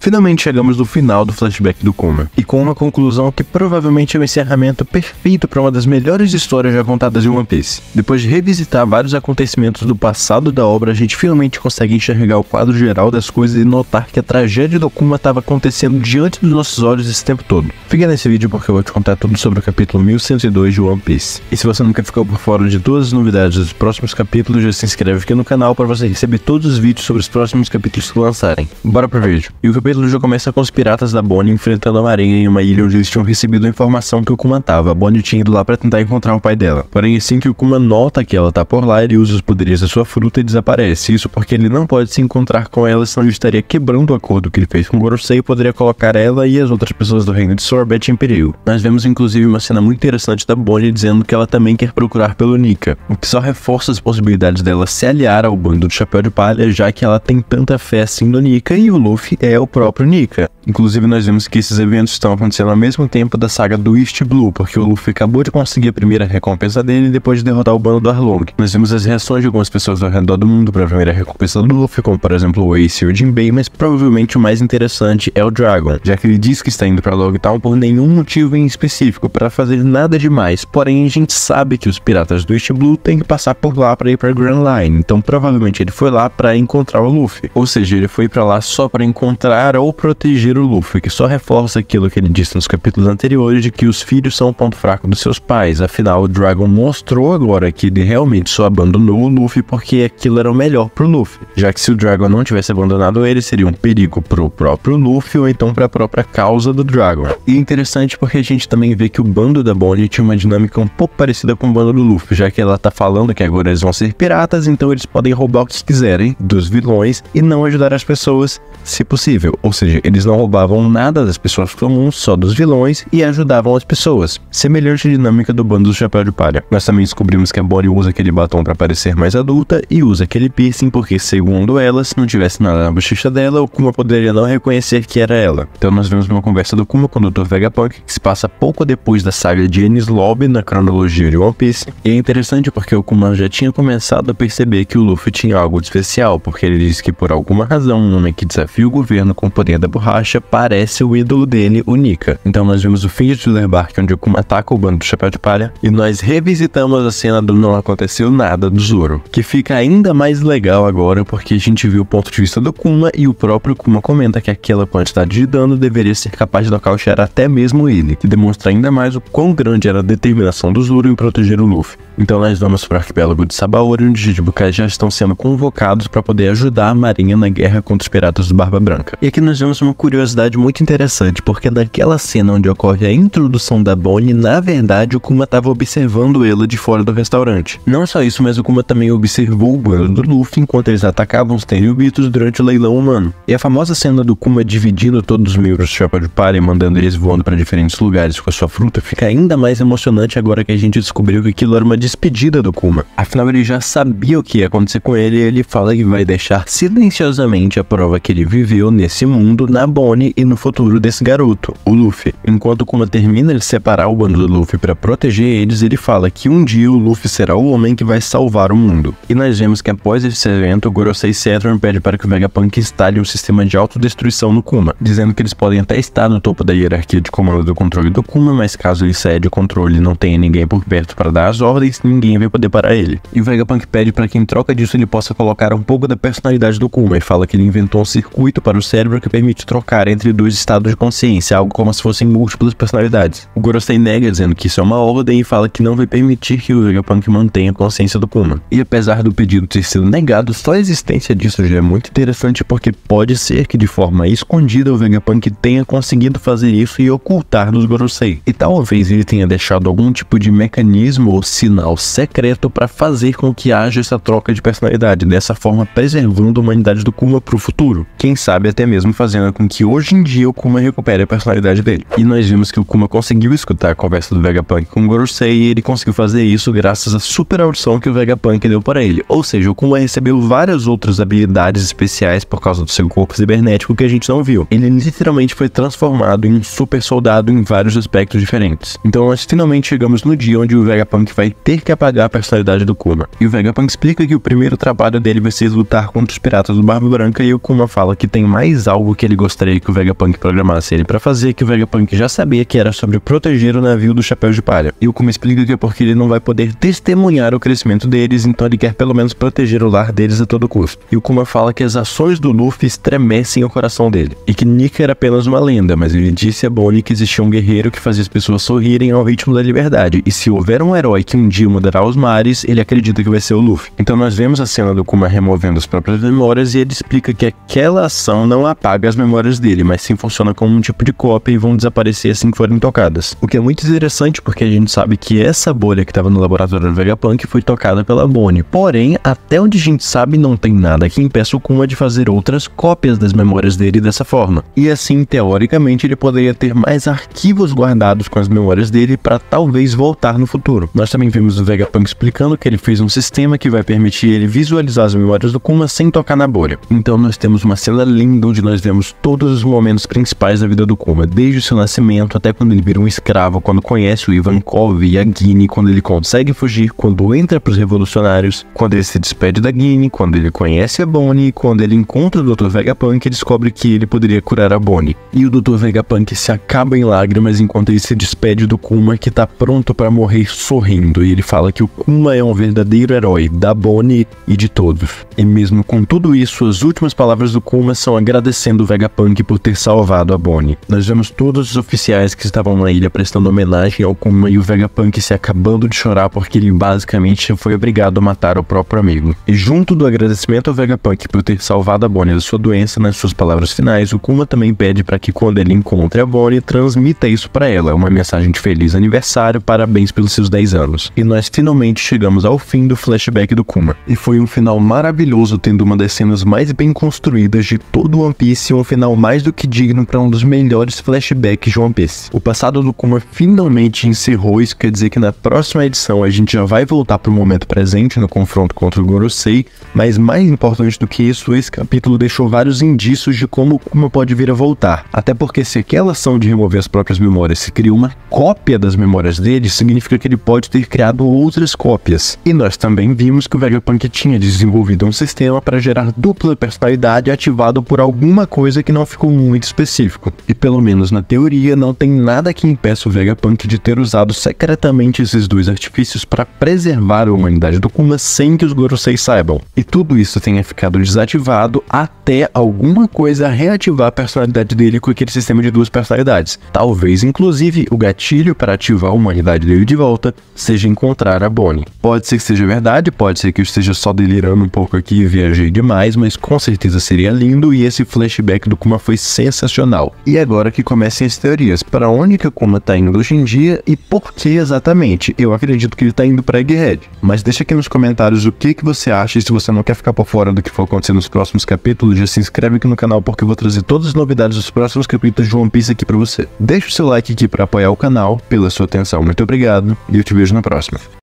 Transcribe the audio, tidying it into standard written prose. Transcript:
Finalmente chegamos no final do flashback do Kuma, e com uma conclusão que provavelmente é o encerramento perfeito para uma das melhores histórias já contadas em One Piece. Depois de revisitar vários acontecimentos do passado da obra, a gente finalmente consegue enxergar o quadro geral das coisas e notar que a tragédia do Kuma estava acontecendo diante dos nossos olhos esse tempo todo. Fica nesse vídeo porque eu vou te contar tudo sobre o capítulo 1102 de One Piece. E se você nunca ficou por fora de todas as novidades dos próximos capítulos, já se inscreve aqui no canal para você receber todos os vídeos sobre os próximos capítulos que lançarem. Bora pro vídeo. E o capítulo já começa com os piratas da Bonnie enfrentando a Marinha em uma ilha onde eles tinham recebido a informação que o Kuma tava. A Bonnie tinha ido lá para tentar encontrar o pai dela. Porém, assim que o Kuma nota que ela tá por lá, ele usa os poderes da sua fruta e desaparece. Isso porque ele não pode se encontrar com ela, senão ele estaria quebrando o acordo que ele fez com Gorosei e poderia colocar ela e as outras pessoas do reino de Sorbet em perigo. Nós vemos inclusive uma cena muito interessante da Bonnie dizendo que ela também quer procurar pelo Nika, o que só reforça as possibilidades dela se aliar ao bando do Chapéu de Palha, já que ela tem tanta fé assim no Nika e o Luffy é o próprio Nika. Inclusive nós vemos que esses eventos estão acontecendo ao mesmo tempo da saga do East Blue, porque o Luffy acabou de conseguir a primeira recompensa dele depois de derrotar o bando do Arlong. Nós vemos as reações de algumas pessoas ao redor do mundo para a primeira recompensa do Luffy, como por exemplo o Ace e o Jinbei, mas provavelmente o mais interessante é o Dragon, já que ele diz que está indo para Logtown por nenhum motivo em específico, para fazer nada demais, porém a gente sabe que os piratas do East Blue têm que passar por lá para ir para Grand Line, então provavelmente ele foi lá para encontrar o Luffy, ou seja, ele foi para lá só para encontrar ou proteger o Luffy, que só reforça aquilo que ele disse nos capítulos anteriores de que os filhos são o ponto fraco dos seus pais. Afinal, o Dragon mostrou agora que ele realmente só abandonou o Luffy porque aquilo era o melhor pro Luffy, já que se o Dragon não tivesse abandonado ele, seria um perigo pro próprio Luffy ou então pra própria causa do Dragon. E é interessante porque a gente também vê que o bando da Bonnie tinha uma dinâmica um pouco parecida com o bando do Luffy, já que ela tá falando que agora eles vão ser piratas, então eles podem roubar o que quiserem dos vilões e não ajudar as pessoas, se possível. Ou seja, eles não roubavam nada das pessoas comuns, só dos vilões, e ajudavam as pessoas. Semelhante à dinâmica do bando do Chapéu de Palha. Nós também descobrimos que a Bonnie usa aquele batom para parecer mais adulta e usa aquele piercing porque, segundo ela, se não tivesse nada na bochecha dela, o Kuma poderia não reconhecer que era ela. Então nós vemos uma conversa do Kuma com o Dr. Vegapunk, que se passa pouco depois da saga de Enies Lobby na cronologia de One Piece. E é interessante porque o Kuma já tinha começado a perceber que o Luffy tinha algo de especial, porque ele disse que por alguma razão um homem que desafia o governo com o poder da borracha parece o ídolo dele, o Nika. Então nós vimos o fim de Thriller Bark, onde o Kuma ataca o bando do Chapéu de Palha, e nós revisitamos a cena do Não Aconteceu Nada do Zoro, que fica ainda mais legal agora porque a gente viu o ponto de vista do Kuma e o próprio Kuma comenta que aquela quantidade de dano deveria ser capaz de nocautear até mesmo ele, que demonstra ainda mais o quão grande era a determinação do Zoro em proteger o Luffy. Então nós vamos para o arquipélago de Sabaody, onde os Chichibukais já estão sendo convocados para poder ajudar a marinha na guerra contra os piratas do Barba Branca. E aqui nós vemos uma curiosidade muito interessante, porque naquela cena onde ocorre a introdução da Bonnie, na verdade o Kuma estava observando ela de fora do restaurante. Não só isso, mas o Kuma também observou o bando do Luffy enquanto eles atacavam os Tenryubitos durante o leilão humano. E a famosa cena do Kuma dividindo todos os membros do Chapéu de Palha e mandando eles voando para diferentes lugares com a sua fruta fica ainda mais emocionante agora que a gente descobriu que aquilo era uma despedida do Kuma. Afinal, ele já sabia o que ia acontecer com ele e ele fala que vai deixar silenciosamente a prova que ele viveu nesse mundo na Bonnie e no futuro desse garoto, o Luffy. Enquanto o Kuma termina de separar o bando do Luffy para proteger eles, ele fala que um dia o Luffy será o homem que vai salvar o mundo. E nós vemos que após esse evento, o Gorosei Saturn pede para que o Vegapunk instale um sistema de autodestruição no Kuma, dizendo que eles podem até estar no topo da hierarquia de comando do controle do Kuma, mas caso ele cede o controle e não tenha ninguém por perto para dar as ordens, ninguém vai poder parar ele. E o Vegapunk pede para que em troca disso ele possa colocar um pouco da personalidade do Kuma, e fala que ele inventou um circuito para o cérebro que permite trocar entre dois estados de consciência, algo como se fossem múltiplas personalidades. O Gorosei nega, dizendo que isso é uma ordem e fala que não vai permitir que o Vegapunk mantenha a consciência do Kuma. E apesar do pedido ter sido negado, só a existência disso já é muito interessante porque pode ser que de forma escondida o Vegapunk tenha conseguido fazer isso e ocultar dos Gorosei. E talvez ele tenha deixado algum tipo de mecanismo ou sinal secreto para fazer com que haja essa troca de personalidade, dessa forma preservando a humanidade do Kuma para o futuro. Quem sabe até mesmo fazendo com que hoje em dia o Kuma recupere a personalidade dele. E nós vimos que o Kuma conseguiu escutar a conversa do Vegapunk com o Gorosei e ele conseguiu fazer isso graças à super audição que o Vegapunk deu para ele. Ou seja, o Kuma recebeu várias outras habilidades especiais por causa do seu corpo cibernético que a gente não viu. Ele literalmente foi transformado em um super soldado em vários aspectos diferentes. Então nós finalmente chegamos no dia onde o Vegapunk vai ter ter que apagar a personalidade do Kuma. E o Vegapunk explica que o primeiro trabalho dele vai ser lutar contra os piratas do Barba Branca, e o Kuma fala que tem mais algo que ele gostaria que o Vegapunk programasse ele pra fazer, que o Vegapunk já sabia, que era sobre proteger o navio do Chapéu de Palha. E o Kuma explica que é porque ele não vai poder testemunhar o crescimento deles, então ele quer pelo menos proteger o lar deles a todo custo. E o Kuma fala que as ações do Luffy estremecem o coração dele, e que Nika era apenas uma lenda, mas ele disse a Bonnie que existia um guerreiro que fazia as pessoas sorrirem ao ritmo da liberdade, e se houver um herói que um dia mudará os mares, ele acredita que vai ser o Luffy. Então nós vemos a cena do Kuma removendo as próprias memórias, e ele explica que aquela ação não apaga as memórias dele, mas sim funciona como um tipo de cópia e vão desaparecer assim que forem tocadas. O que é muito interessante, porque a gente sabe que essa bolha que estava no laboratório do Vegapunk foi tocada pela Bonnie. Porém, até onde a gente sabe, não tem nada que impeça o Kuma de fazer outras cópias das memórias dele dessa forma. E assim, teoricamente, ele poderia ter mais arquivos guardados com as memórias dele para talvez voltar no futuro. Nós também vimos o Vegapunk explicando que ele fez um sistema que vai permitir ele visualizar as memórias do Kuma sem tocar na bolha. Então nós temos uma cena linda onde nós vemos todos os momentos principais da vida do Kuma, desde o seu nascimento até quando ele vira um escravo, quando conhece o Ivankov e a Guine, quando ele consegue fugir, quando entra para os revolucionários, quando ele se despede da Guine, quando ele conhece a Bonnie, quando ele encontra o Dr. Vegapunk e descobre que ele poderia curar a Bonnie. E o Dr. Vegapunk se acaba em lágrimas enquanto ele se despede do Kuma, que tá pronto para morrer sorrindo, e ele fala que o Kuma é um verdadeiro herói da Bonnie e de todos. E mesmo com tudo isso, as últimas palavras do Kuma são agradecendo o Vegapunk por ter salvado a Bonnie. Nós vemos todos os oficiais que estavam na ilha prestando homenagem ao Kuma e o Vegapunk se acabando de chorar porque ele basicamente foi obrigado a matar o próprio amigo. E junto do agradecimento ao Vegapunk por ter salvado a Bonnie da sua doença, nas suas palavras finais, o Kuma também pede para que quando ele encontre a Bonnie, transmita isso para ela, uma mensagem de feliz aniversário, parabéns pelos seus 10 anos. E nós finalmente chegamos ao fim do flashback do Kuma. E foi um final maravilhoso, tendo uma das cenas mais bem construídas de todo One Piece, e um final mais do que digno para um dos melhores flashbacks de One Piece. O passado do Kuma finalmente encerrou, isso quer dizer que na próxima edição a gente já vai voltar para o momento presente no confronto contra o Gorosei, mas mais importante do que isso, esse capítulo deixou vários indícios de como o Kuma pode vir a voltar. Até porque se aquela ação de remover as próprias memórias se cria uma cópia das memórias dele, significa que ele pode ter criado outras cópias. E nós também vimos que o Vegapunk tinha desenvolvido um sistema para gerar dupla personalidade ativado por alguma coisa que não ficou muito específico. E pelo menos na teoria, não tem nada que impeça o Vegapunk de ter usado secretamente esses dois artifícios para preservar a humanidade do Kuma sem que os Gorosei saibam. E tudo isso tenha ficado desativado até alguma coisa reativar a personalidade dele com aquele sistema de duas personalidades. Talvez, inclusive, o gatilho para ativar a humanidade dele de volta seja encontrar a Bonnie. Pode ser que seja verdade, pode ser que eu esteja só delirando um pouco aqui e viajei demais, mas com certeza seria lindo, e esse flashback do Kuma foi sensacional. E agora que comecem as teorias, para onde que o Kuma tá indo hoje em dia e por que exatamente? Eu acredito que ele tá indo para Egghead, mas deixa aqui nos comentários o que você acha, e se você não quer ficar por fora do que for acontecer nos próximos capítulos, já se inscreve aqui no canal porque eu vou trazer todas as novidades dos próximos capítulos de One Piece aqui pra você. Deixa o seu like aqui para apoiar o canal, pela sua atenção, muito obrigado, e eu te vejo na próxima.